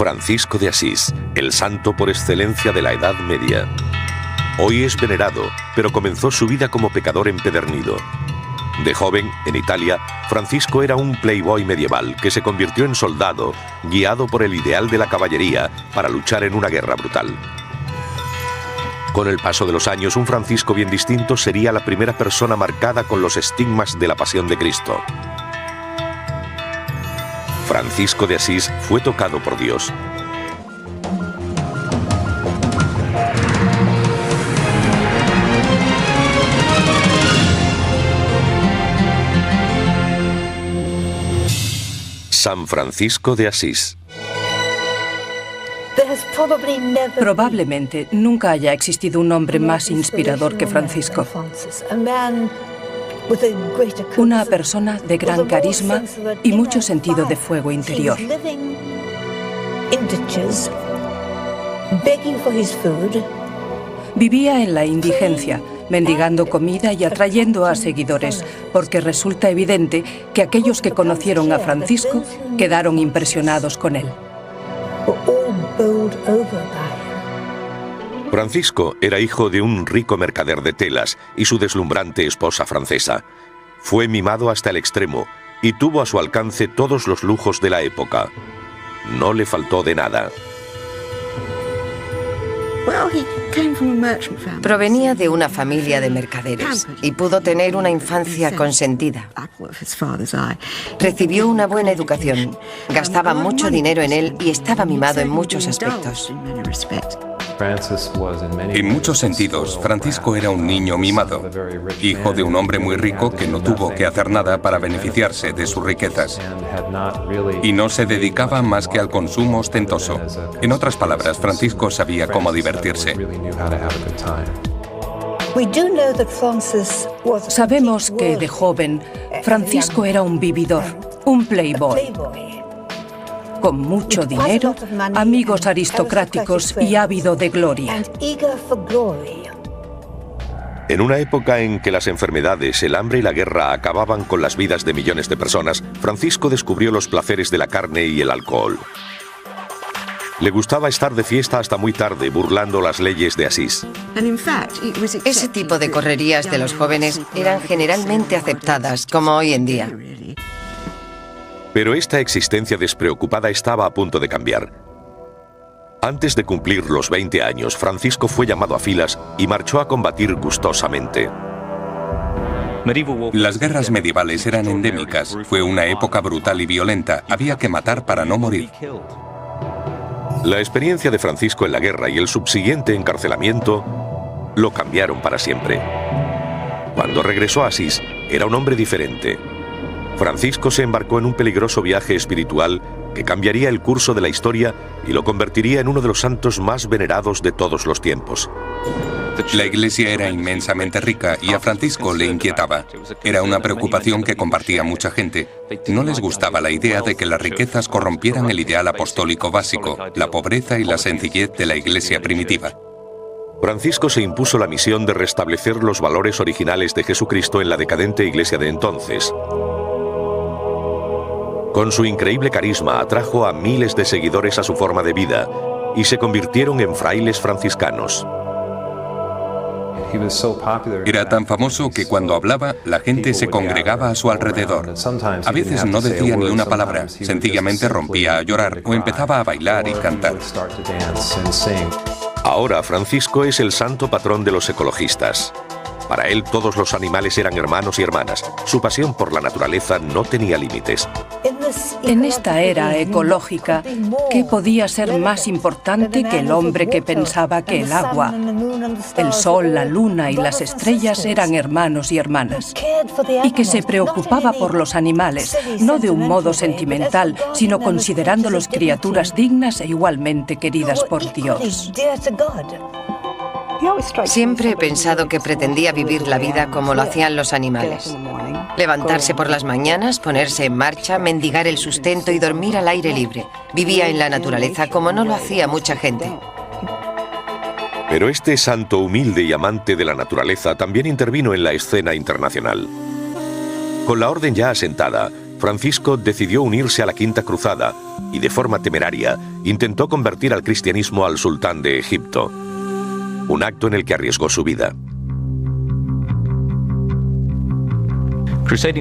Francisco de Asís, el santo por excelencia de la Edad Media. Hoy es venerado, pero comenzó su vida como pecador empedernido. De joven, en Italia, Francisco era un playboy medieval que se convirtió en soldado, guiado por el ideal de la caballería para luchar en una guerra brutal. Con el paso de los años, un Francisco bien distinto sería la primera persona marcada con los estigmas de la pasión de Cristo. Francisco de Asís fue tocado por Dios. San Francisco de Asís. Probablemente nunca haya existido un hombre más inspirador que Francisco. Una persona de gran carisma y mucho sentido de fuego interior. Vivía en la indigencia, mendigando comida y atrayendo a seguidores, porque resulta evidente que aquellos que conocieron a Francisco quedaron impresionados con él. Francisco era hijo de un rico mercader de telas y su deslumbrante esposa francesa. Fue mimado hasta el extremo y tuvo a su alcance todos los lujos de la época. No le faltó de nada. Provenía de una familia de mercaderes y pudo tener una infancia consentida. Recibió una buena educación, gastaba mucho dinero en él y estaba mimado en muchos aspectos. En muchos sentidos, Francisco era un niño mimado, hijo de un hombre muy rico que no tuvo que hacer nada para beneficiarse de sus riquezas. Y no se dedicaba más que al consumo ostentoso. En otras palabras, Francisco sabía cómo divertirse. Sabemos que de joven, Francisco era un vividor, un playboy. Con mucho dinero, amigos aristocráticos y ávido de gloria. En una época en que las enfermedades, el hambre y la guerra acababan con las vidas de millones de personas, Francisco descubrió los placeres de la carne y el alcohol. Le gustaba estar de fiesta hasta muy tarde, burlando las leyes de Asís. Ese tipo de correrías de los jóvenes eran generalmente aceptadas, como hoy en día. Pero esta existencia despreocupada estaba a punto de cambiar. Antes de cumplir los 20 años, Francisco fue llamado a filas y marchó a combatir gustosamente. Las guerras medievales eran endémicas. Fue una época brutal y violenta. Había que matar para no morir. La experiencia de Francisco en la guerra y el subsiguiente encarcelamiento lo cambiaron para siempre. Cuando regresó a Asís, era un hombre diferente. Francisco se embarcó en un peligroso viaje espiritual que cambiaría el curso de la historia y lo convertiría en uno de los santos más venerados de todos los tiempos. La iglesia era inmensamente rica y a Francisco le inquietaba. Era una preocupación que compartía mucha gente. No les gustaba la idea de que las riquezas corrompieran el ideal apostólico básico, la pobreza y la sencillez de la iglesia primitiva. Francisco se impuso la misión de restablecer los valores originales de Jesucristo en la decadente iglesia de entonces. Con su increíble carisma atrajo a miles de seguidores a su forma de vida y se convirtieron en frailes franciscanos. Era tan famoso que cuando hablaba, la gente se congregaba a su alrededor. A veces no decía ni una palabra, sencillamente rompía a llorar o empezaba a bailar y cantar. Ahora Francisco es el santo patrón de los ecologistas. Para él todos los animales eran hermanos y hermanas. Su pasión por la naturaleza no tenía límites. En esta era ecológica, ¿qué podía ser más importante que el hombre que pensaba que el agua, el sol, la luna y las estrellas eran hermanos y hermanas? Y que se preocupaba por los animales, no de un modo sentimental, sino considerándolos criaturas dignas e igualmente queridas por Dios. Siempre he pensado que pretendía vivir la vida como lo hacían los animales. Levantarse por las mañanas, ponerse en marcha, mendigar el sustento y dormir al aire libre. Vivía en la naturaleza como no lo hacía mucha gente. Pero este santo humilde y amante de la naturaleza también intervino en la escena internacional. Con la orden ya asentada, Francisco decidió unirse a la Quinta Cruzada y, de forma temeraria, intentó convertir al cristianismo al sultán de Egipto. Un acto en el que arriesgó su vida.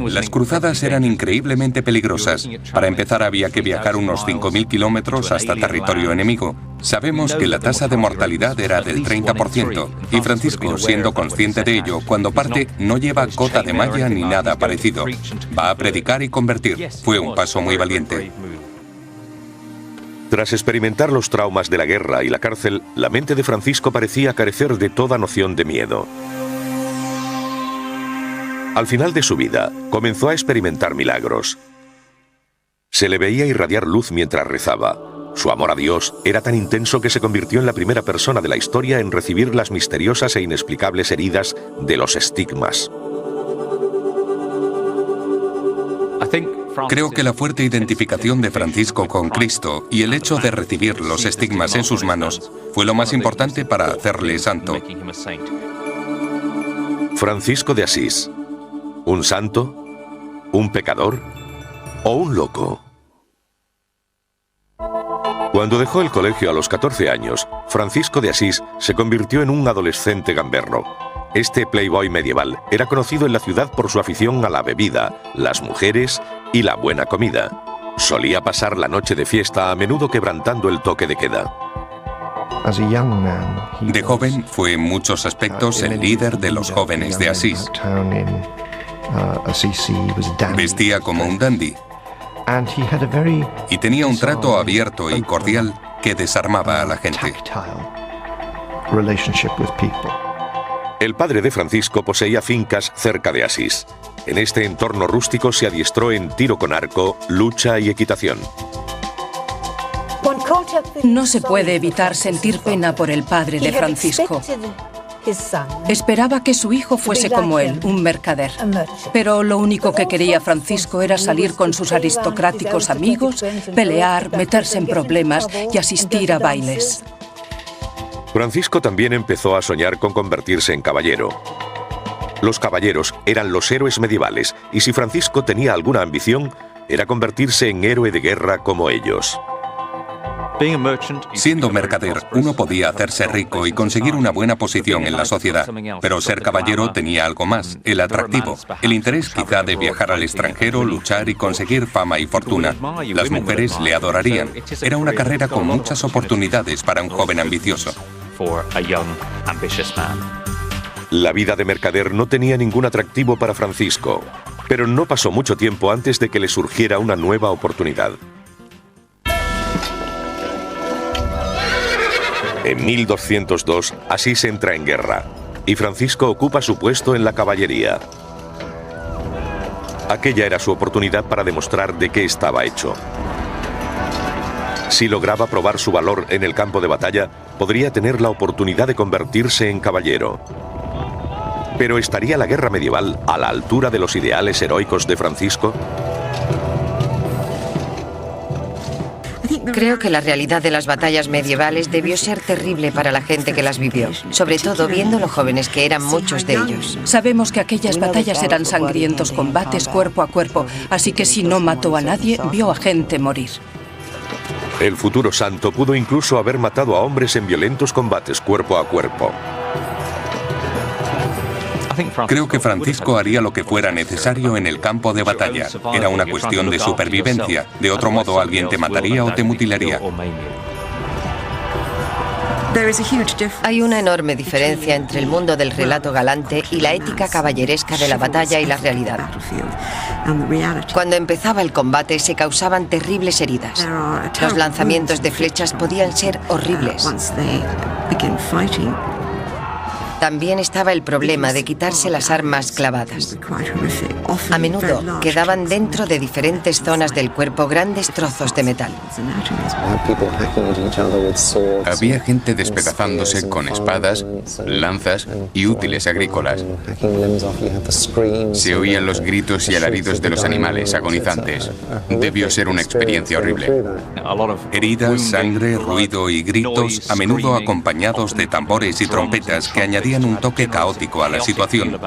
Las cruzadas eran increíblemente peligrosas. Para empezar, había que viajar unos 5.000 kilómetros hasta territorio enemigo. Sabemos que la tasa de mortalidad era del 30%, y Francisco, siendo consciente de ello, cuando parte no lleva cota de malla ni nada parecido. Va a predicar y convertir. Fue un paso muy valiente. Tras experimentar los traumas de la guerra y la cárcel, la mente de Francisco parecía carecer de toda noción de miedo. Al final de su vida, comenzó a experimentar milagros. Se le veía irradiar luz mientras rezaba. Su amor a Dios era tan intenso que se convirtió en la primera persona de la historia en recibir las misteriosas e inexplicables heridas de los estigmas. Creo que la fuerte identificación de Francisco con Cristo y el hecho de recibir los estigmas en sus manos fue lo más importante para hacerle santo. Francisco de Asís. ¿Un santo? ¿Un pecador? ¿O un loco? Cuando dejó el colegio a los 14 años, Francisco de Asís se convirtió en un adolescente gamberro. Este playboy medieval era conocido en la ciudad por su afición a la bebida, las mujeres y la buena comida. Solía pasar la noche de fiesta, a menudo quebrantando el toque de queda. De joven fue en muchos aspectos el líder de los jóvenes de Asís. Vestía como un dandy y tenía un trato abierto y cordial que desarmaba a la gente. El padre de Francisco poseía fincas cerca de Asís. En este entorno rústico se adiestró en tiro con arco, lucha y equitación. No se puede evitar sentir pena por el padre de Francisco. Esperaba que su hijo fuese como él, un mercader. Pero lo único que quería Francisco era salir con sus aristocráticos amigos, pelear, meterse en problemas y asistir a bailes. Francisco también empezó a soñar con convertirse en caballero. Los caballeros eran los héroes medievales, y si Francisco tenía alguna ambición, era convertirse en héroe de guerra como ellos. Siendo mercader, uno podía hacerse rico y conseguir una buena posición en la sociedad, pero ser caballero tenía algo más, el atractivo, el interés quizá de viajar al extranjero, luchar y conseguir fama y fortuna. Las mujeres le adorarían. Era una carrera con muchas oportunidades para un joven ambicioso. La vida de mercader no tenía ningún atractivo para Francisco, pero no pasó mucho tiempo antes de que le surgiera una nueva oportunidad. En 1202, Asís entra en guerra, y Francisco ocupa su puesto en la caballería. Aquella era su oportunidad para demostrar de qué estaba hecho. Si lograba probar su valor en el campo de batalla, podría tener la oportunidad de convertirse en caballero. ¿Pero estaría la guerra medieval a la altura de los ideales heroicos de Francisco? Creo que la realidad de las batallas medievales debió ser terrible para la gente que las vivió, sobre todo viendo lo jóvenes que eran muchos de ellos. Sabemos que aquellas batallas eran sangrientos combates cuerpo a cuerpo, así que si no mató a nadie, vio a gente morir. El futuro santo pudo incluso haber matado a hombres en violentos combates cuerpo a cuerpo. Creo que Francisco haría lo que fuera necesario en el campo de batalla. Era una cuestión de supervivencia. De otro modo, alguien te mataría o te mutilaría. Hay una enorme diferencia entre el mundo del relato galante y la ética caballeresca de la batalla y la realidad. Cuando empezaba el combate se causaban terribles heridas. Los lanzamientos de flechas podían ser horribles. También estaba el problema de quitarse las armas clavadas. A menudo quedaban dentro de diferentes zonas del cuerpo grandes trozos de metal. Había gente despedazándose con espadas, lanzas y útiles agrícolas. Se oían los gritos y alaridos de los animales agonizantes. Debió ser una experiencia horrible. Heridas, sangre, ruido y gritos, a menudo acompañados de tambores y trompetas que añadían añadían un toque caótico a la situación.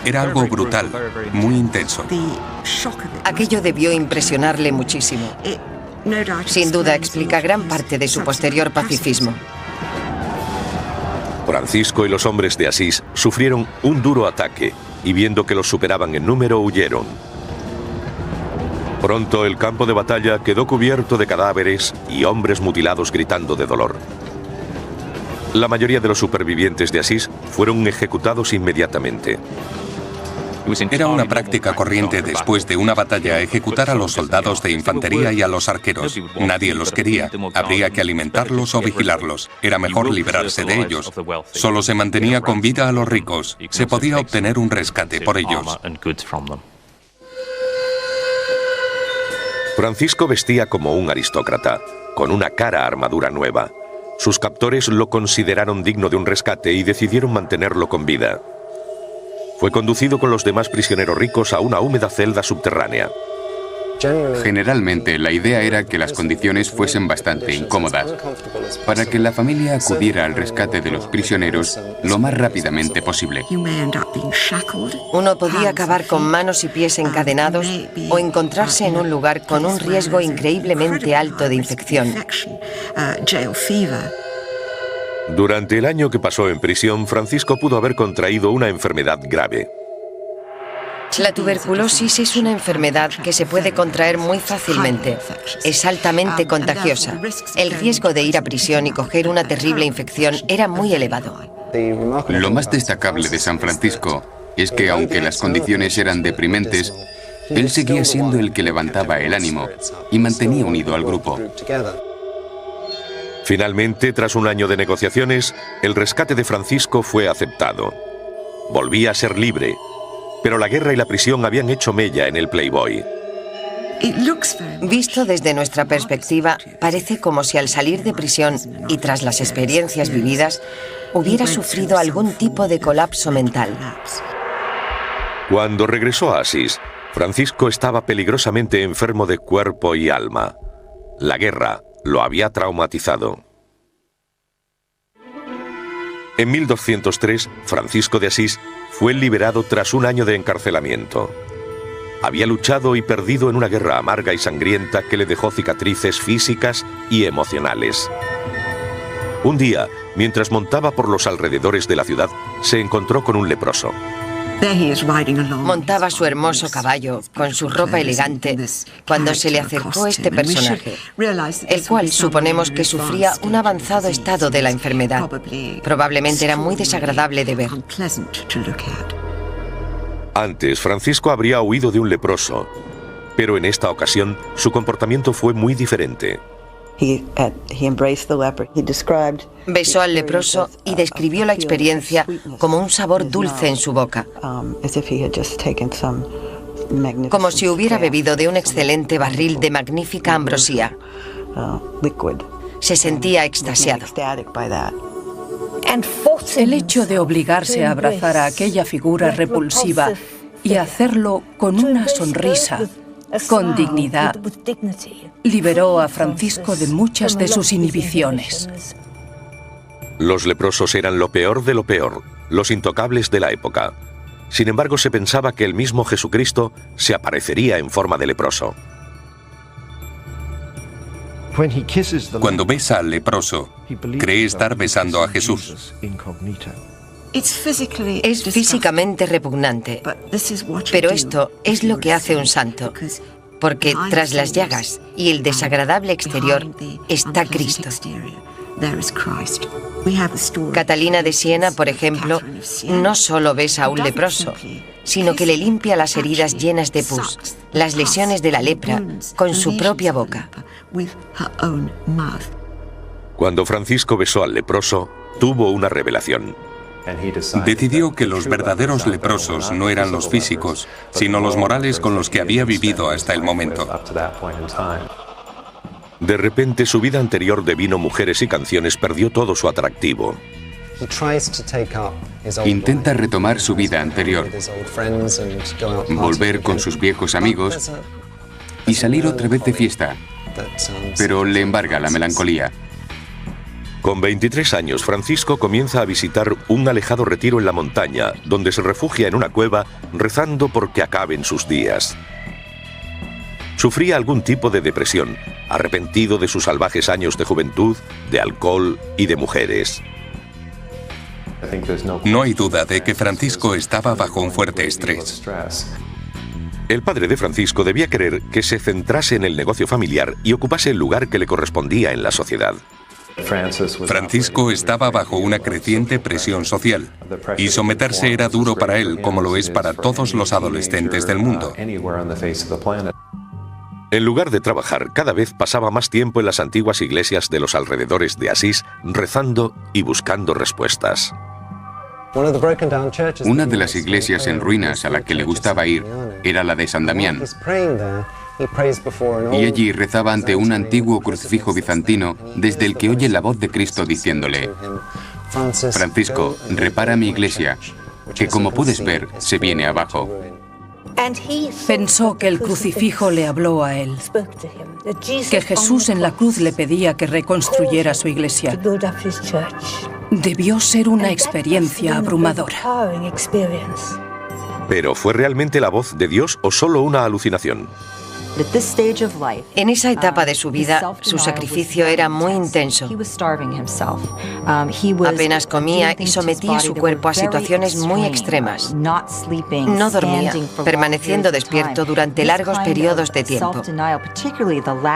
Era algo brutal, muy intenso. Aquello debió impresionarle muchísimo. Sin duda explica gran parte de su posterior pacifismo. Francisco y los hombres de Asís sufrieron un duro ataque y viendo que los superaban en número, huyeron. Pronto el campo de batalla quedó cubierto de cadáveres y hombres mutilados gritando de dolor. La mayoría de los supervivientes de Asís fueron ejecutados inmediatamente. Era una práctica corriente después de una batalla ejecutar a los soldados de infantería y a los arqueros. Nadie los quería. Habría que alimentarlos o vigilarlos. Era mejor librarse de ellos. Solo se mantenía con vida a los ricos. Se podía obtener un rescate por ellos. Francisco vestía como un aristócrata, con una cara armadura nueva. Sus captores lo consideraron digno de un rescate y decidieron mantenerlo con vida. Fue conducido con los demás prisioneros ricos a una húmeda celda subterránea. Generalmente, la idea era que las condiciones fuesen bastante incómodas, para que la familia acudiera al rescate de los prisioneros lo más rápidamente posible. Uno podía acabar con manos y pies encadenados o encontrarse en un lugar con un riesgo increíblemente alto de infección. Durante el año que pasó en prisión, Francisco pudo haber contraído una enfermedad grave. La tuberculosis es una enfermedad que se puede contraer muy fácilmente. Es altamente contagiosa. El riesgo de ir a prisión y coger una terrible infección era muy elevado. Lo más destacable de San Francisco es que, aunque las condiciones eran deprimentes, él seguía siendo el que levantaba el ánimo y mantenía unido al grupo. Finalmente, tras un año de negociaciones, el rescate de Francisco fue aceptado. Volvía a ser libre, pero la guerra y la prisión habían hecho mella en el Playboy. Visto desde nuestra perspectiva, parece como si al salir de prisión y tras las experiencias vividas, hubiera sufrido algún tipo de colapso mental. Cuando regresó a Asís, Francisco estaba peligrosamente enfermo de cuerpo y alma. La guerra lo había traumatizado. En 1203, Francisco de Asís fue liberado tras un año de encarcelamiento. Había luchado y perdido en una guerra amarga y sangrienta que le dejó cicatrices físicas y emocionales. Un día, mientras montaba por los alrededores de la ciudad, se encontró con un leproso. Montaba su hermoso caballo, con su ropa elegante, cuando se le acercó este personaje, el cual suponemos que sufría un avanzado estado de la enfermedad. Probablemente era muy desagradable de ver. Antes, Francisco habría huido de un leproso, pero en esta ocasión su comportamiento fue muy diferente. Besó al leproso y describió la experiencia como un sabor dulce en su boca, como si hubiera bebido de un excelente barril de magnífica ambrosía. Se sentía extasiado. El hecho de obligarse a abrazar a aquella figura repulsiva y hacerlo con una sonrisa, con dignidad, liberó a Francisco de muchas de sus inhibiciones. Los leprosos eran lo peor de lo peor, los intocables de la época. Sin embargo, se pensaba que el mismo Jesucristo se aparecería en forma de leproso. Cuando besa al leproso, cree estar besando a Jesús. Es físicamente repugnante, pero esto es lo que hace un santo, porque tras las llagas y el desagradable exterior está Cristo. Catalina de Siena, por ejemplo, no solo besa a un leproso, sino que le limpia las heridas llenas de pus, las lesiones de la lepra, con su propia boca. Cuando Francisco besó al leproso, tuvo una revelación. Decidió que los verdaderos leprosos no eran los físicos, sino los morales con los que había vivido hasta el momento. De repente, su vida anterior de vino, mujeres y canciones perdió todo su atractivo. Intenta retomar su vida anterior, volver con sus viejos amigos y salir otra vez de fiesta, pero le embarga la melancolía. Con 23 años, Francisco comienza a visitar un alejado retiro en la montaña, donde se refugia en una cueva rezando porque acaben sus días. Sufría algún tipo de depresión, arrepentido de sus salvajes años de juventud, de alcohol y de mujeres. No hay duda de que Francisco estaba bajo un fuerte estrés. El padre de Francisco debía querer que se centrase en el negocio familiar y ocupase el lugar que le correspondía en la sociedad. Francisco estaba bajo una creciente presión social, y someterse era duro para él, como lo es para todos los adolescentes del mundo. En lugar de trabajar, cada vez pasaba más tiempo en las antiguas iglesias de los alrededores de Asís, rezando y buscando respuestas. Una de las iglesias en ruinas a la que le gustaba ir era la de San Damián. Y allí rezaba ante un antiguo crucifijo bizantino desde el que oye la voz de Cristo diciéndole: Francisco, repara mi iglesia, que como puedes ver, se viene abajo. Pensó que el crucifijo le habló a él, que Jesús en la cruz le pedía que reconstruyera su iglesia. Debió ser una experiencia abrumadora. ¿Pero fue realmente la voz de Dios o solo una alucinación? En esa etapa de su vida, su sacrificio era muy intenso. Apenas comía y sometía su cuerpo a situaciones muy extremas. No dormía, permaneciendo despierto durante largos periodos de tiempo.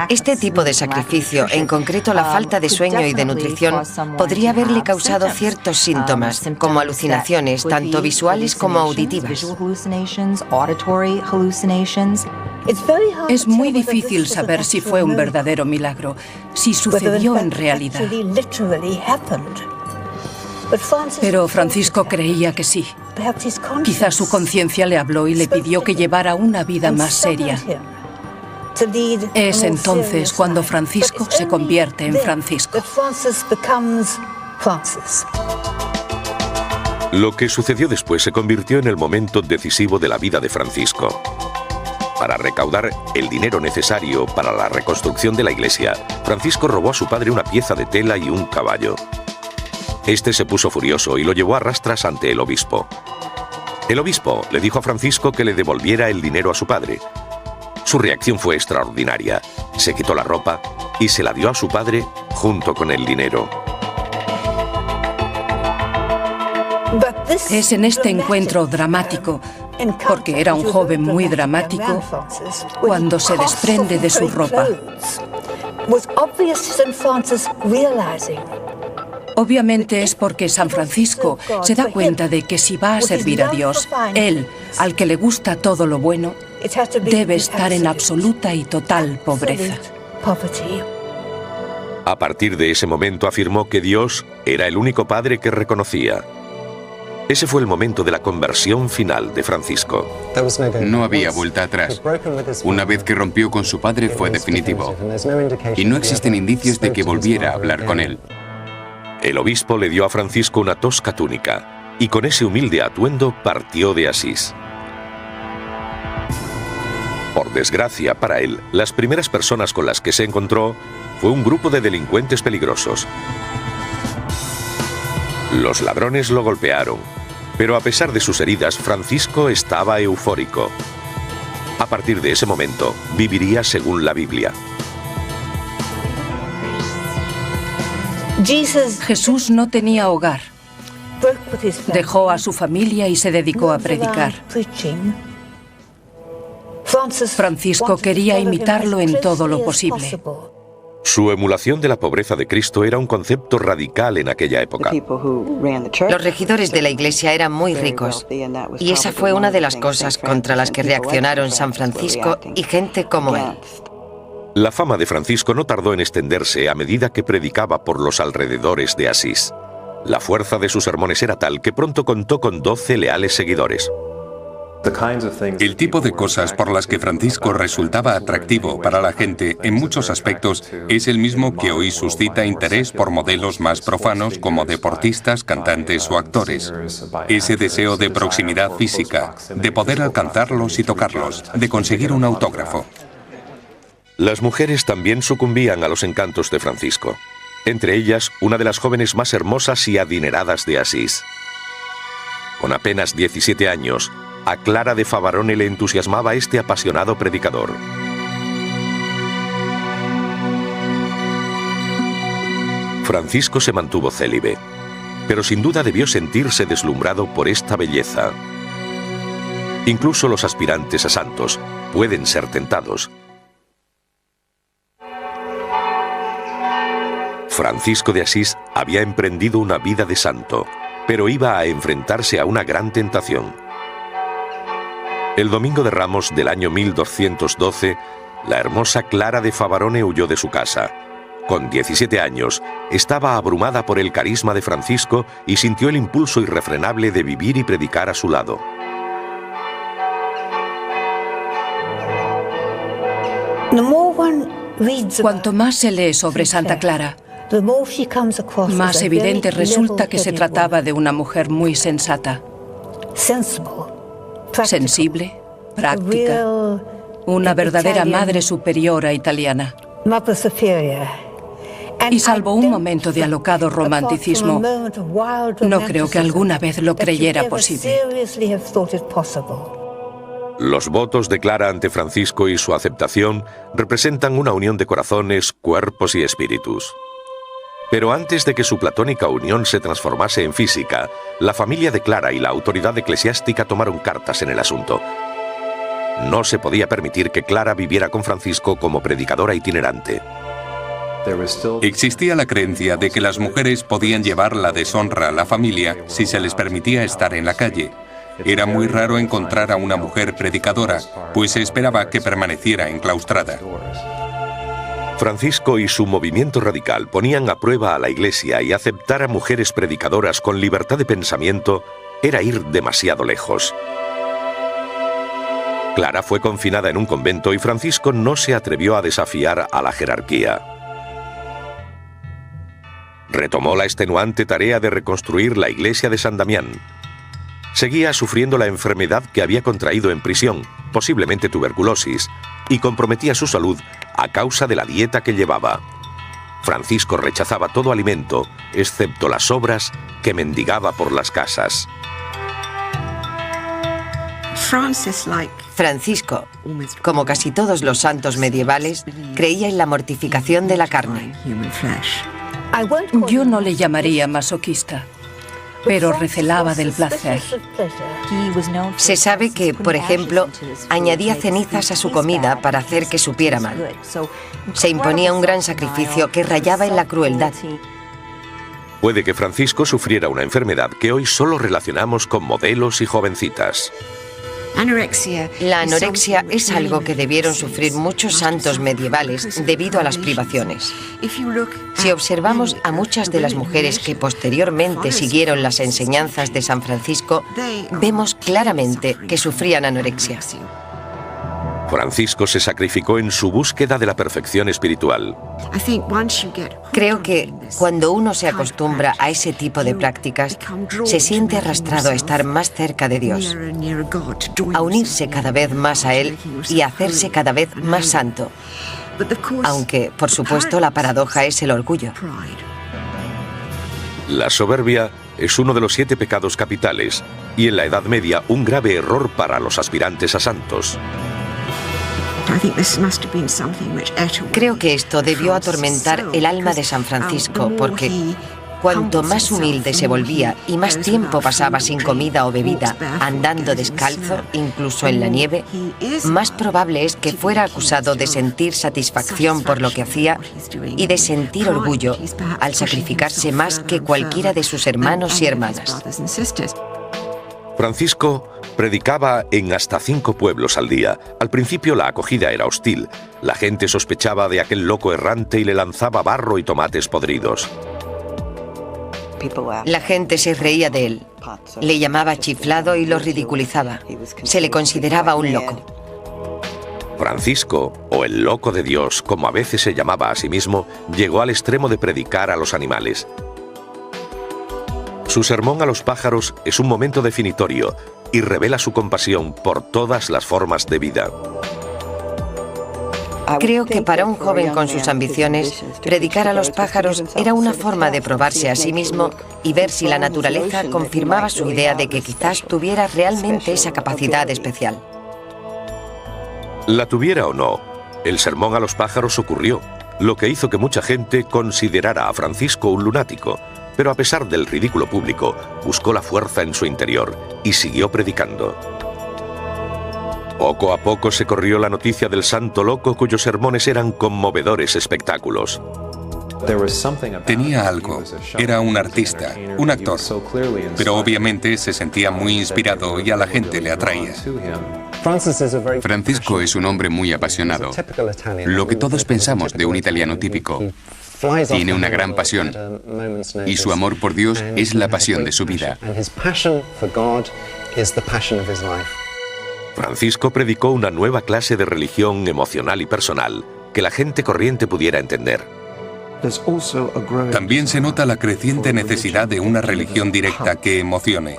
Este tipo de sacrificio, en concreto la falta de sueño y de nutrición, podría haberle causado ciertos síntomas, como alucinaciones, tanto visuales como auditivas. Es muy difícil saber si fue un verdadero milagro, si sucedió en realidad. Pero Francisco creía que sí. Quizás su conciencia le habló y le pidió que llevara una vida más seria. Es entonces cuando Francisco se convierte en Francisco. Lo que sucedió después se convirtió en el momento decisivo de la vida de Francisco. Para recaudar el dinero necesario para la reconstrucción de la iglesia, Francisco robó a su padre una pieza de tela y un caballo. Este se puso furioso y lo llevó a rastras ante el obispo. El obispo le dijo a Francisco que le devolviera el dinero a su padre. Su reacción fue extraordinaria. Se quitó la ropa y se la dio a su padre junto con el dinero. Es en este encuentro dramático, porque era un joven muy dramático, cuando se desprende de su ropa. Obviamente es porque San Francisco se da cuenta de que si va a servir a Dios, él, al que le gusta todo lo bueno, debe estar en absoluta y total pobreza. A partir de ese momento afirmó que Dios era el único padre que reconocía. Ese fue el momento de la conversión final de Francisco. No había vuelta atrás. Una vez que rompió con su padre fue definitivo. Y no existen indicios de que volviera a hablar con él. El obispo le dio a Francisco una tosca túnica y con ese humilde atuendo partió de Asís. Por desgracia para él, las primeras personas con las que se encontró fue un grupo de delincuentes peligrosos. Los ladrones lo golpearon, pero a pesar de sus heridas, Francisco estaba eufórico. A partir de ese momento, viviría según la Biblia. Jesús no tenía hogar. Dejó a su familia y se dedicó a predicar. Francisco quería imitarlo en todo lo posible. Su emulación de la pobreza de Cristo era un concepto radical en aquella época. Los regidores de la iglesia eran muy ricos, y esa fue una de las cosas contra las que reaccionaron San Francisco y gente como él. La fama de Francisco no tardó en extenderse a medida que predicaba por los alrededores de Asís. La fuerza de sus sermones era tal que pronto contó con 12 leales seguidores. El tipo de cosas por las que Francisco resultaba atractivo para la gente en muchos aspectos es el mismo que hoy suscita interés por modelos más profanos como deportistas, cantantes o actores. Ese deseo de proximidad física, de poder alcanzarlos y tocarlos, de conseguir un autógrafo. Las mujeres también sucumbían a los encantos de Francisco. entre ellas una de las jóvenes más hermosas y adineradas de Asís. Con apenas 17 años, a Clara de Favarone le entusiasmaba este apasionado predicador. Francisco se mantuvo célibe, pero sin duda debió sentirse deslumbrado por esta belleza. Incluso los aspirantes a santos pueden ser tentados. Francisco de Asís había emprendido una vida de santo, pero iba a enfrentarse a una gran tentación. El domingo de Ramos del año 1212, la hermosa Clara de Favarone huyó de su casa. Con 17 años, estaba abrumada por el carisma de Francisco y sintió el impulso irrefrenable de vivir y predicar a su lado. Cuanto más se lee sobre Santa Clara, más evidente resulta que se trataba de una mujer muy sensata, sensible, práctica, una verdadera madre superiora italiana. Y salvo un momento de alocado romanticismo, no creo que alguna vez lo creyera posible. Los votos de Clara ante Francisco y su aceptación representan una unión de corazones, cuerpos y espíritus. Pero antes de que su platónica unión se transformase en física, la familia de Clara y la autoridad eclesiástica tomaron cartas en el asunto. No se podía permitir que Clara viviera con Francisco como predicadora itinerante. Existía la creencia de que las mujeres podían llevar la deshonra a la familia si se les permitía estar en la calle. Era muy raro encontrar a una mujer predicadora, pues se esperaba que permaneciera enclaustrada. Francisco y su movimiento radical ponían a prueba a la Iglesia, y aceptar a mujeres predicadoras con libertad de pensamiento era ir demasiado lejos. Clara fue confinada en un convento y Francisco no se atrevió a desafiar a la jerarquía. Retomó la extenuante tarea de reconstruir la iglesia de San Damián. Seguía sufriendo la enfermedad que había contraído en prisión, posiblemente tuberculosis, y comprometía su salud a causa de la dieta que llevaba. Francisco rechazaba todo alimento, excepto las sobras que mendigaba por las casas. Francisco, como casi todos los santos medievales, creía en la mortificación de la carne. Yo no le llamaría masoquista, pero recelaba del placer. Se sabe que, por ejemplo, añadía cenizas a su comida para hacer que supiera mal. Se imponía un gran sacrificio que rayaba en la crueldad. Puede que Francisco sufriera una enfermedad que hoy solo relacionamos con modelos y jovencitas. La anorexia es algo que debieron sufrir muchos santos medievales debido a las privaciones. Si observamos a muchas de las mujeres que posteriormente siguieron las enseñanzas de San Francisco, vemos claramente que sufrían anorexia. Francisco se sacrificó en su búsqueda de la perfección espiritual. Creo que cuando uno se acostumbra a ese tipo de prácticas, se siente arrastrado a estar más cerca de Dios, a unirse cada vez más a Él y a hacerse cada vez más santo. Aunque, por supuesto, la paradoja es el orgullo. La soberbia es uno de los 7 pecados capitales y en la Edad Media un grave error para los aspirantes a santos. Creo que esto debió atormentar el alma de San Francisco, porque cuanto más humilde se volvía y más tiempo pasaba sin comida o bebida, andando descalzo, incluso en la nieve, más probable es que fuera acusado de sentir satisfacción por lo que hacía y de sentir orgullo al sacrificarse más que cualquiera de sus hermanos y hermanas. Francisco predicaba en hasta 5 pueblos al día. Al principio la acogida era hostil. La gente sospechaba de aquel loco errante y le lanzaba barro y tomates podridos. La gente se reía de él, le llamaba chiflado y lo ridiculizaba. Se le consideraba un loco. Francisco, o el loco de Dios, como a veces se llamaba a sí mismo, llegó al extremo de predicar a los animales. Su sermón a los pájaros es un momento definitorio y revela su compasión por todas las formas de vida. Creo que para un joven con sus ambiciones, predicar a los pájaros era una forma de probarse a sí mismo y ver si la naturaleza confirmaba su idea de que quizás tuviera realmente esa capacidad especial. La tuviera o no, el sermón a los pájaros ocurrió, lo que hizo que mucha gente considerara a Francisco un lunático, pero a pesar del ridículo público, buscó la fuerza en su interior y siguió predicando. Poco a poco se corrió la noticia del santo loco cuyos sermones eran conmovedores espectáculos. Tenía algo, era un artista, un actor, pero obviamente se sentía muy inspirado y a la gente le atraía. Francisco es un hombre muy apasionado, lo que todos pensamos de un italiano típico. Tiene una gran pasión y su amor por Dios es la pasión de su vida. Francisco predicó una nueva clase de religión emocional y personal que la gente corriente pudiera entender. También se nota la creciente necesidad de una religión directa que emocione.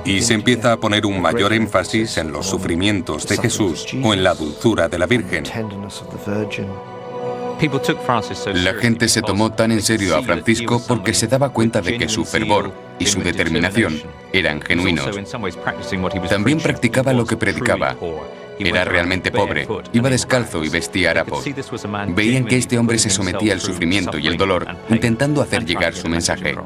Y se empieza a poner un mayor énfasis en los sufrimientos de Jesús o en la dulzura de la Virgen. La gente se tomó tan en serio a Francisco porque se daba cuenta de que su fervor y su determinación eran genuinos. También practicaba lo que predicaba. Era realmente pobre, iba descalzo y vestía harapos. Veían que este hombre se sometía al sufrimiento y el dolor, intentando hacer llegar su mensaje.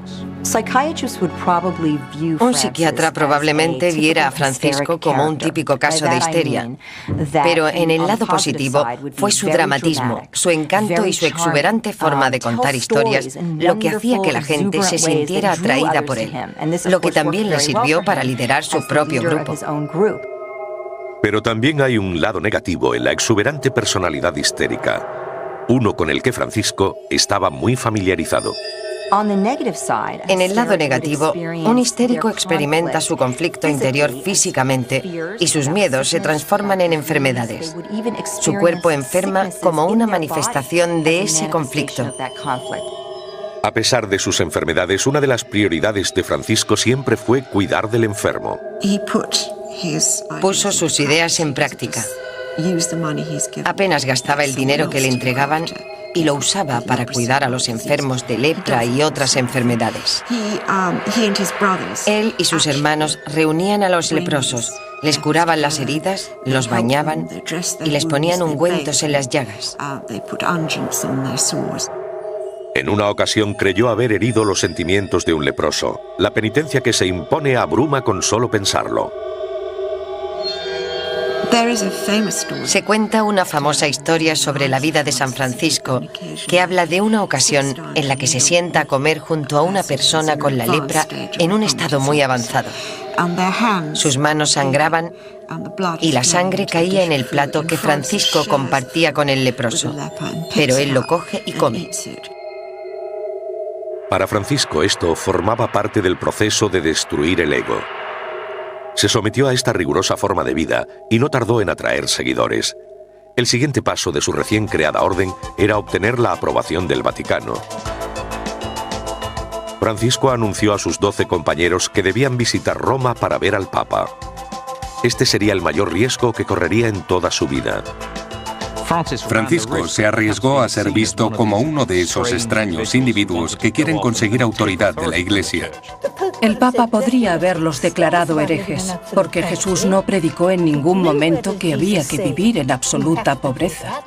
Un psiquiatra probablemente viera a Francisco como un típico caso de histeria, pero en el lado positivo fue su dramatismo, su encanto y su exuberante forma de contar historias lo que hacía que la gente se sintiera atraída por él, lo que también le sirvió para liderar su propio grupo. Pero también hay un lado negativo en la exuberante personalidad histérica, uno con el que Francisco estaba muy familiarizado. En el lado negativo, un histérico experimenta su conflicto interior físicamente y sus miedos se transforman en enfermedades. Su cuerpo enferma como una manifestación de ese conflicto. A pesar de sus enfermedades, una de las prioridades de Francisco siempre fue cuidar del enfermo. Puso sus ideas en práctica. Apenas gastaba el dinero que le entregaban y lo usaba para cuidar a los enfermos de lepra y otras enfermedades. Él y sus hermanos reunían a los leprosos, les curaban las heridas, los bañaban y les ponían ungüentos en las llagas. En una ocasión creyó haber herido los sentimientos de un leproso. La penitencia que se impone abruma con solo pensarlo. Se cuenta una famosa historia sobre la vida de San Francisco que habla de una ocasión en la que se sienta a comer junto a una persona con la lepra en un estado muy avanzado. Sus manos sangraban y la sangre caía en el plato que Francisco compartía con el leproso, pero él lo coge y come. Para Francisco esto formaba parte del proceso de destruir el ego. Se sometió a esta rigurosa forma de vida y no tardó en atraer seguidores. El siguiente paso de su recién creada orden era obtener la aprobación del Vaticano. Francisco anunció a sus 12 compañeros que debían visitar Roma para ver al Papa. Este sería el mayor riesgo que correría en toda su vida. Francisco se arriesgó a ser visto como uno de esos extraños individuos que quieren conseguir autoridad de la Iglesia. El Papa podría haberlos declarado herejes, porque Jesús no predicó en ningún momento que había que vivir en absoluta pobreza.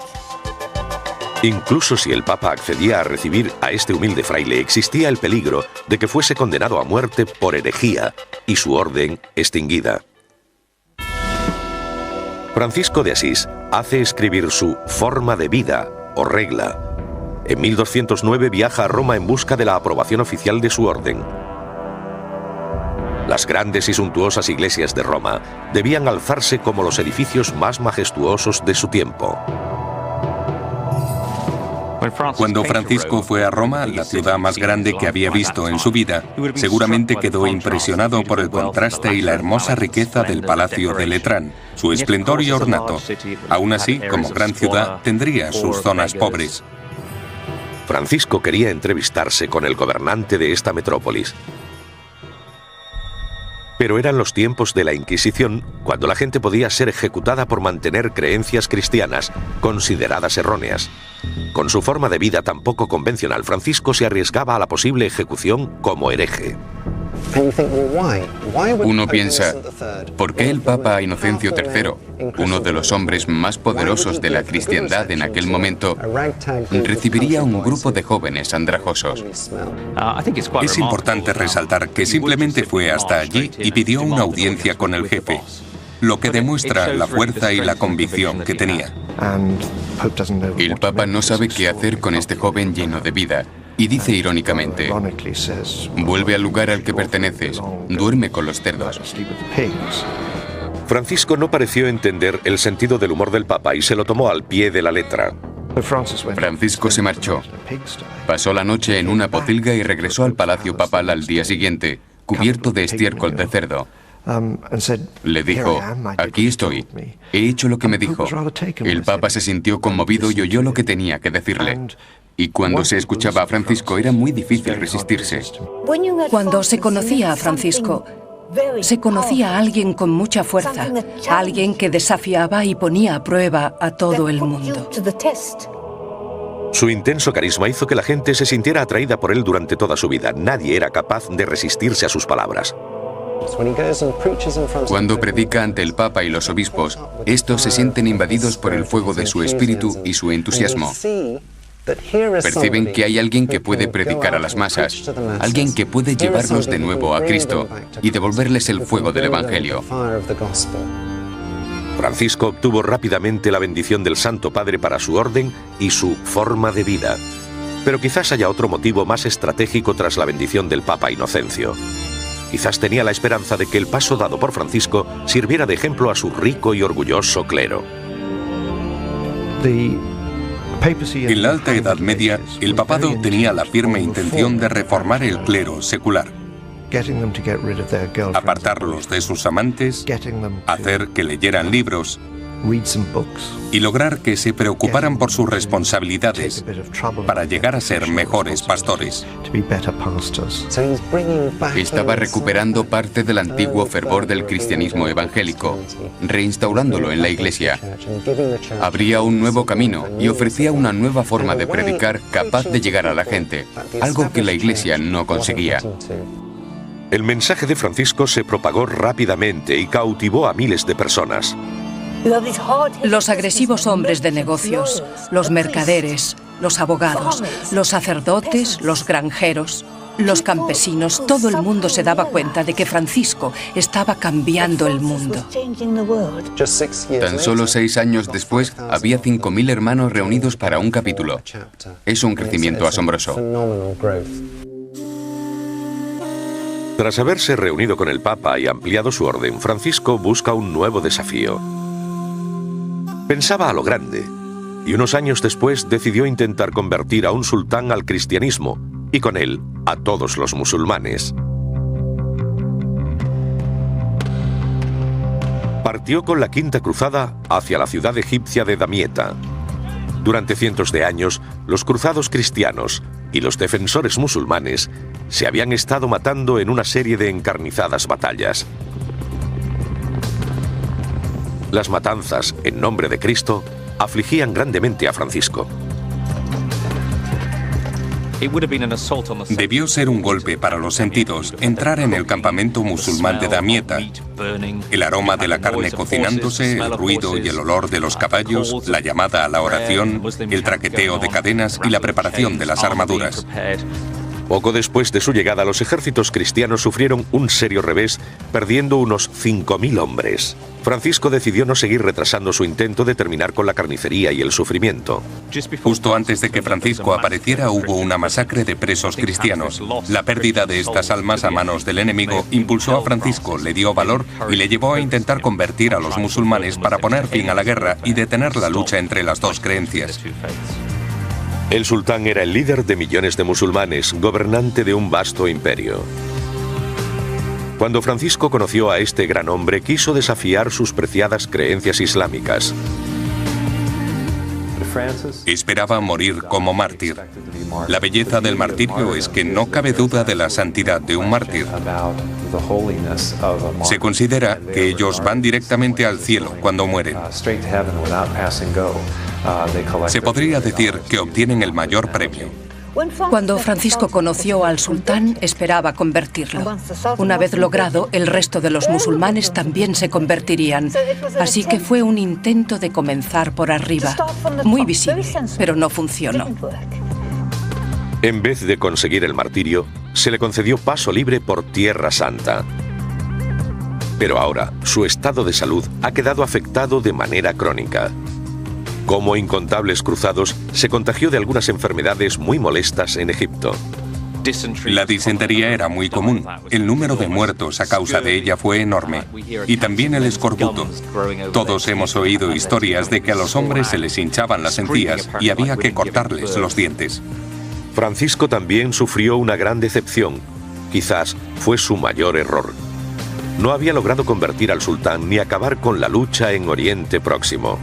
Incluso si el Papa accedía a recibir a este humilde fraile, existía el peligro de que fuese condenado a muerte por herejía y su orden extinguida. Francisco de Asís hace escribir su Forma de Vida o Regla. En 1209 viaja a Roma en busca de la aprobación oficial de su orden. Las grandes y suntuosas iglesias de Roma debían alzarse como los edificios más majestuosos de su tiempo. Cuando Francisco fue a Roma, la ciudad más grande que había visto en su vida, seguramente quedó impresionado por el contraste y la hermosa riqueza del Palacio de Letrán, su esplendor y ornato. Aún así, como gran ciudad, tendría sus zonas pobres. Francisco quería entrevistarse con el gobernante de esta metrópolis. Pero eran los tiempos de la Inquisición, cuando la gente podía ser ejecutada por mantener creencias cristianas, consideradas erróneas. Con su forma de vida tan poco convencional, Francisco se arriesgaba a la posible ejecución como hereje. Uno piensa, ¿por qué el Papa Inocencio III, uno de los hombres más poderosos de la cristiandad en aquel momento, recibiría un grupo de jóvenes andrajosos? Es importante resaltar que simplemente fue hasta allí y pidió una audiencia con el jefe, lo que demuestra la fuerza y la convicción que tenía. El Papa no sabe qué hacer con este joven lleno de vida. Y dice irónicamente, vuelve al lugar al que perteneces, duerme con los cerdos. Francisco no pareció entender el sentido del humor del Papa y se lo tomó al pie de la letra. Francisco se marchó. Pasó la noche en una pocilga y regresó al palacio papal al día siguiente, cubierto de estiércol de cerdo. Le dijo, aquí estoy, he hecho lo que me dijo. El Papa se sintió conmovido y oyó lo que tenía que decirle. Y cuando se escuchaba a Francisco era muy difícil resistirse. Cuando se conocía a Francisco, se conocía a alguien con mucha fuerza, a alguien que desafiaba y ponía a prueba a todo el mundo. Su intenso carisma hizo que la gente se sintiera atraída por él durante toda su vida. Nadie era capaz de resistirse a sus palabras. Cuando predica ante el Papa y los obispos, estos se sienten invadidos por el fuego de su espíritu y su entusiasmo. Perciben que hay alguien que puede predicar a las masas, alguien que puede llevarlos de nuevo a Cristo y devolverles el fuego del Evangelio. Francisco obtuvo rápidamente la bendición del Santo Padre para su orden y su forma de vida. Pero quizás haya otro motivo más estratégico tras la bendición del Papa Inocencio. Quizás tenía la esperanza de que el paso dado por Francisco sirviera de ejemplo a su rico y orgulloso clero. En la Alta Edad Media, el papado tenía la firme intención de reformar el clero secular, apartarlos de sus amantes, hacer que leyeran libros y lograr que se preocuparan por sus responsabilidades para llegar a ser mejores pastores. Estaba recuperando parte del antiguo fervor del cristianismo evangélico, reinstaurándolo en la Iglesia. Abría un nuevo camino y ofrecía una nueva forma de predicar capaz de llegar a la gente, algo que la Iglesia no conseguía. El mensaje de Francisco se propagó rápidamente y cautivó a miles de personas. Los agresivos hombres de negocios, los mercaderes, los abogados, los sacerdotes, los granjeros, los campesinos, todo el mundo se daba cuenta de que Francisco estaba cambiando el mundo. Tan solo 6 años después, había 5.000 hermanos reunidos para un capítulo. Es un crecimiento asombroso. Tras haberse reunido con el Papa y ampliado su orden, Francisco busca un nuevo desafío. Pensaba a lo grande, y unos años después decidió intentar convertir a un sultán al cristianismo, y con él a todos los musulmanes. Partió con la Quinta Cruzada hacia la ciudad egipcia de Damieta. Durante cientos de años, los cruzados cristianos y los defensores musulmanes se habían estado matando en una serie de encarnizadas batallas. Las matanzas en nombre de Cristo afligían grandemente a Francisco. Debió ser un golpe para los sentidos entrar en el campamento musulmán de Damieta. El aroma de la carne cocinándose, el ruido y el olor de los caballos, la llamada a la oración, el traqueteo de cadenas y la preparación de las armaduras. Poco después de su llegada, los ejércitos cristianos sufrieron un serio revés, perdiendo unos 5.000 hombres. Francisco decidió no seguir retrasando su intento de terminar con la carnicería y el sufrimiento. Justo antes de que Francisco apareciera, hubo una masacre de presos cristianos. La pérdida de estas almas a manos del enemigo impulsó a Francisco, le dio valor y le llevó a intentar convertir a los musulmanes para poner fin a la guerra y detener la lucha entre las dos creencias. El sultán era el líder de millones de musulmanes, gobernante de un vasto imperio. Cuando Francisco conoció a este gran hombre, quiso desafiar sus preciadas creencias islámicas. Esperaba morir como mártir. La belleza del martirio es que no cabe duda de la santidad de un mártir. Se considera que ellos van directamente al cielo cuando mueren. Se podría decir que obtienen el mayor premio. Cuando Francisco conoció al sultán, esperaba convertirlo. Una vez logrado, el resto de los musulmanes también se convertirían. Así que fue un intento de comenzar por arriba. Muy visible, pero no funcionó. En vez de conseguir el martirio, se le concedió paso libre por Tierra Santa. Pero ahora, su estado de salud ha quedado afectado de manera crónica. Como incontables cruzados, se contagió de algunas enfermedades muy molestas en Egipto. La disentería era muy común. El número de muertos a causa de ella fue enorme. Y también el escorbuto. Todos hemos oído historias de que a los hombres se les hinchaban las encías y había que cortarles los dientes. Francisco también sufrió una gran decepción. Quizás fue su mayor error. No había logrado convertir al sultán ni acabar con la lucha en Oriente Próximo.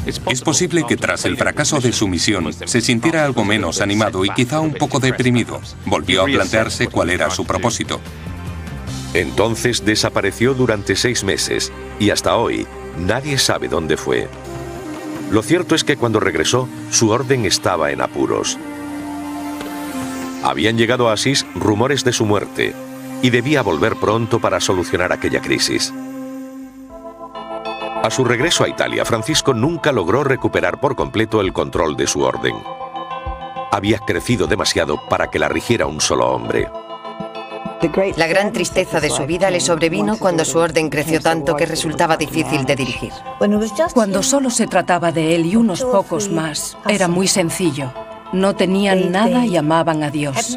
Es posible que tras el fracaso de su misión se sintiera algo menos animado y quizá un poco deprimido. Volvió a plantearse cuál era su propósito. Entonces desapareció durante 6 meses y hasta hoy nadie sabe dónde fue. Lo cierto es que cuando regresó, su orden estaba en apuros. Habían llegado a Asís rumores de su muerte y debía volver pronto para solucionar aquella crisis. A su regreso a Italia, Francisco nunca logró recuperar por completo el control de su orden. Había crecido demasiado para que la rigiera un solo hombre. La gran tristeza de su vida le sobrevino cuando su orden creció tanto que resultaba difícil de dirigir. Cuando solo se trataba de él y unos pocos más, era muy sencillo. No tenían nada y amaban a Dios.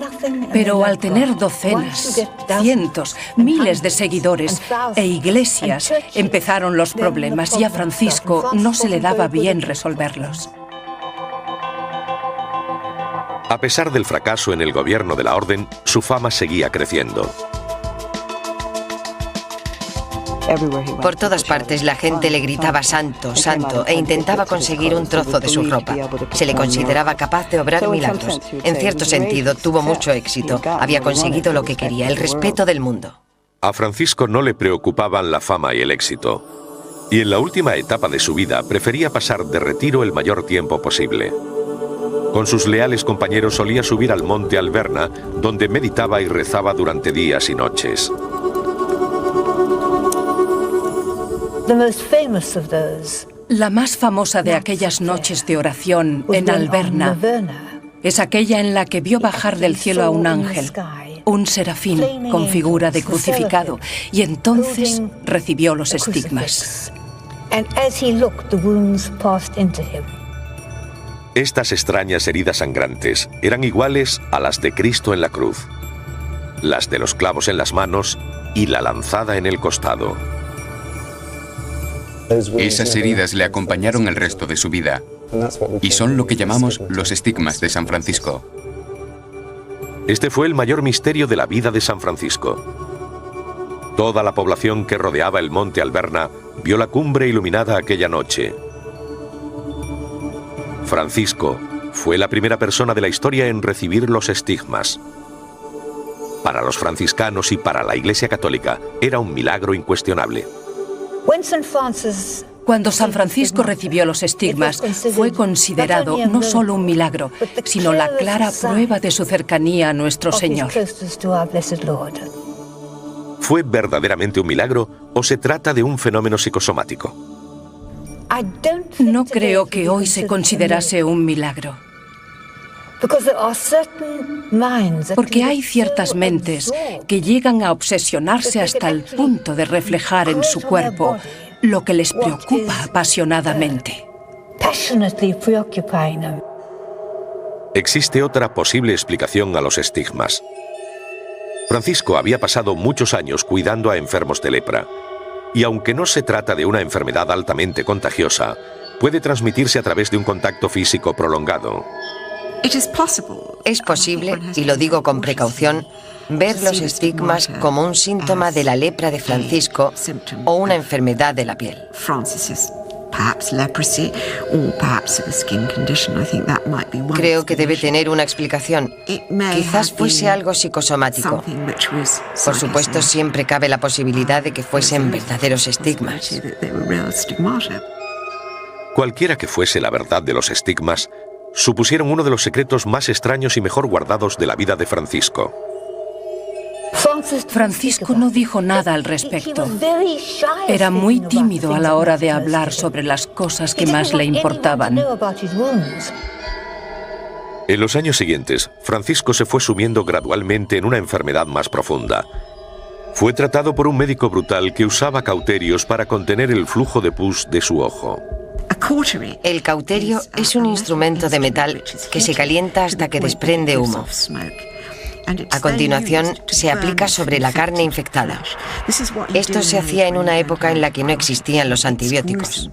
Pero al tener docenas, cientos, miles de seguidores e iglesias, empezaron los problemas y a Francisco no se le daba bien resolverlos. A pesar del fracaso en el gobierno de la orden, su fama seguía creciendo. Por todas partes la gente le gritaba santo, santo e intentaba conseguir un trozo de su ropa. Se le consideraba capaz de obrar milagros. En cierto sentido, tuvo mucho éxito. Había conseguido lo que quería, el respeto del mundo. A Francisco no le preocupaban la fama y el éxito. Y en la última etapa de su vida prefería pasar de retiro el mayor tiempo posible. Con sus leales compañeros solía subir al monte Alverna, donde meditaba y rezaba durante días y noches. La más famosa de aquellas noches de oración en Alverna es aquella en la que vio bajar del cielo a un ángel, un serafín con figura de crucificado, y entonces recibió los estigmas. Estas extrañas heridas sangrantes eran iguales a las de Cristo en la cruz, las de los clavos en las manos y la lanzada en el costado. Esas heridas le acompañaron el resto de su vida y son lo que llamamos los estigmas de San Francisco. Este fue el mayor misterio de la vida de San Francisco. Toda la población que rodeaba el monte Alverna vio la cumbre iluminada aquella noche. Francisco fue la primera persona de la historia en recibir los estigmas. Para los franciscanos y para la Iglesia Católica era un milagro incuestionable. Cuando San Francisco recibió los estigmas, fue considerado no solo un milagro, sino la clara prueba de su cercanía a nuestro Señor. ¿Fue verdaderamente un milagro o se trata de un fenómeno psicosomático? No creo que hoy se considerase un milagro. Porque hay ciertas mentes que llegan a obsesionarse hasta el punto de reflejar en su cuerpo lo que les preocupa apasionadamente. Existe otra posible explicación a los estigmas. Francisco había pasado muchos años cuidando a enfermos de lepra, y aunque no se trata de una enfermedad altamente contagiosa, puede transmitirse a través de un contacto físico prolongado. Es posible, y lo digo con precaución, ver los estigmas como un síntoma de la lepra de Francisco o una enfermedad de la piel. Creo que debe tener una explicación. Quizás fuese algo psicosomático. Por supuesto, siempre cabe la posibilidad de que fuesen verdaderos estigmas. Cualquiera que fuese la verdad de los estigmas, supusieron uno de los secretos más extraños y mejor guardados de la vida de Francisco. Francisco no dijo nada al respecto. Era muy tímido a la hora de hablar sobre las cosas que más le importaban. En los años siguientes, Francisco se fue sumiendo gradualmente en una enfermedad más profunda. Fue tratado por un médico brutal que usaba cauterios para contener el flujo de pus de su ojo. El cauterio es un instrumento de metal que se calienta hasta que desprende humo. A continuación, se aplica sobre la carne infectada. Esto se hacía en una época en la que no existían los antibióticos.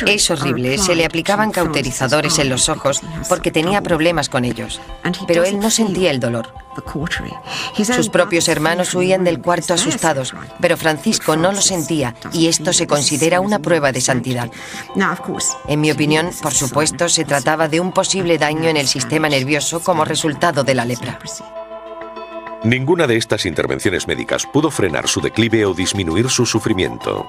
Es horrible, se le aplicaban cauterizadores en los ojos porque tenía problemas con ellos, pero él no sentía el dolor. Sus propios hermanos huían del cuarto asustados, pero Francisco no lo sentía y esto se considera una prueba de santidad. En mi opinión, por supuesto, se trataba de un posible daño en el sistema nervioso como resultado de la lepra. Ninguna de estas intervenciones médicas pudo frenar su declive o disminuir su sufrimiento.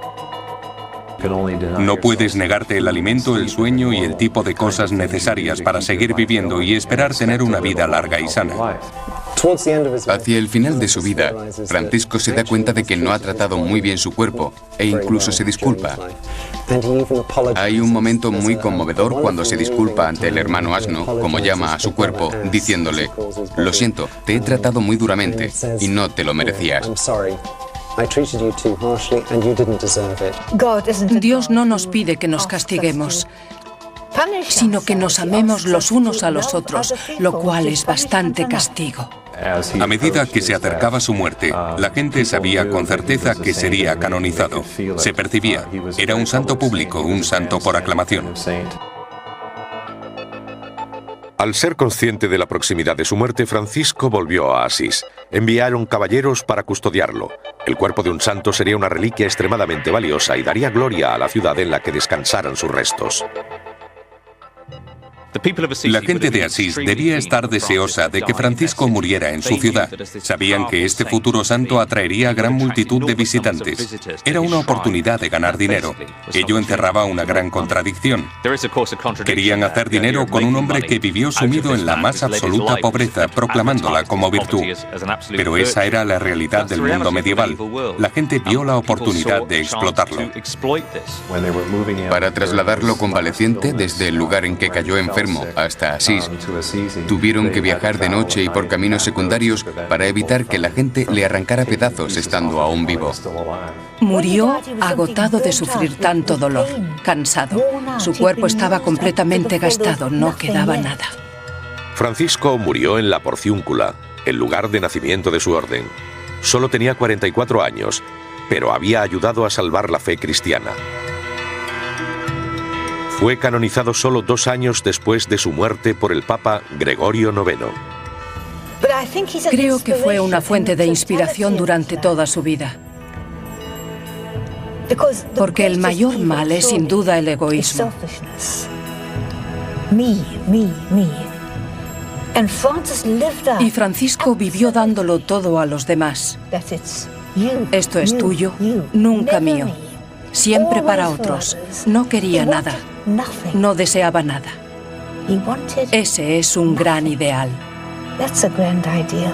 No puedes negarte el alimento, el sueño y el tipo de cosas necesarias para seguir viviendo y esperar tener una vida larga y sana. Hacia el final de su vida, Francisco se da cuenta de que no ha tratado muy bien su cuerpo e incluso se disculpa. Hay un momento muy conmovedor cuando se disculpa ante el hermano asno, como llama a su cuerpo, diciéndole: «Lo siento, te he tratado muy duramente y no te lo merecías». Dios no nos pide que nos castiguemos, sino que nos amemos los unos a los otros, lo cual es bastante castigo. A medida que se acercaba su muerte, la gente sabía con certeza que sería canonizado. Se percibía. Era un santo público, un santo por aclamación. Al ser consciente de la proximidad de su muerte, Francisco volvió a Asís. Enviaron caballeros para custodiarlo. El cuerpo de un santo sería una reliquia extremadamente valiosa y daría gloria a la ciudad en la que descansaran sus restos. La gente de Asís debía estar deseosa de que Francisco muriera en su ciudad. Sabían que este futuro santo atraería a gran multitud de visitantes. Era una oportunidad de ganar dinero. Ello encerraba una gran contradicción. Querían hacer dinero con un hombre que vivió sumido en la más absoluta pobreza, proclamándola como virtud. Pero esa era la realidad del mundo medieval. La gente vio la oportunidad de explotarlo. Para trasladarlo convaleciente desde el lugar en que cayó enfermo hasta Asís, tuvieron que viajar de noche y por caminos secundarios para evitar que la gente le arrancara pedazos estando aún vivo. Murió agotado de sufrir tanto dolor, cansado. Su cuerpo estaba completamente gastado, no quedaba nada. Francisco murió en la Porciúncula, el lugar de nacimiento de su orden. Solo tenía 44 años, pero había ayudado a salvar la fe cristiana. Fue canonizado solo 2 años después de su muerte por el Papa Gregorio IX. Creo que fue una fuente de inspiración durante toda su vida. Porque el mayor mal es sin duda el egoísmo. Y Francisco vivió dándolo todo a los demás. Esto es tuyo, nunca mío. Siempre para otros. No quería nada. No deseaba nada. Ese es un gran ideal. That's a grand ideal.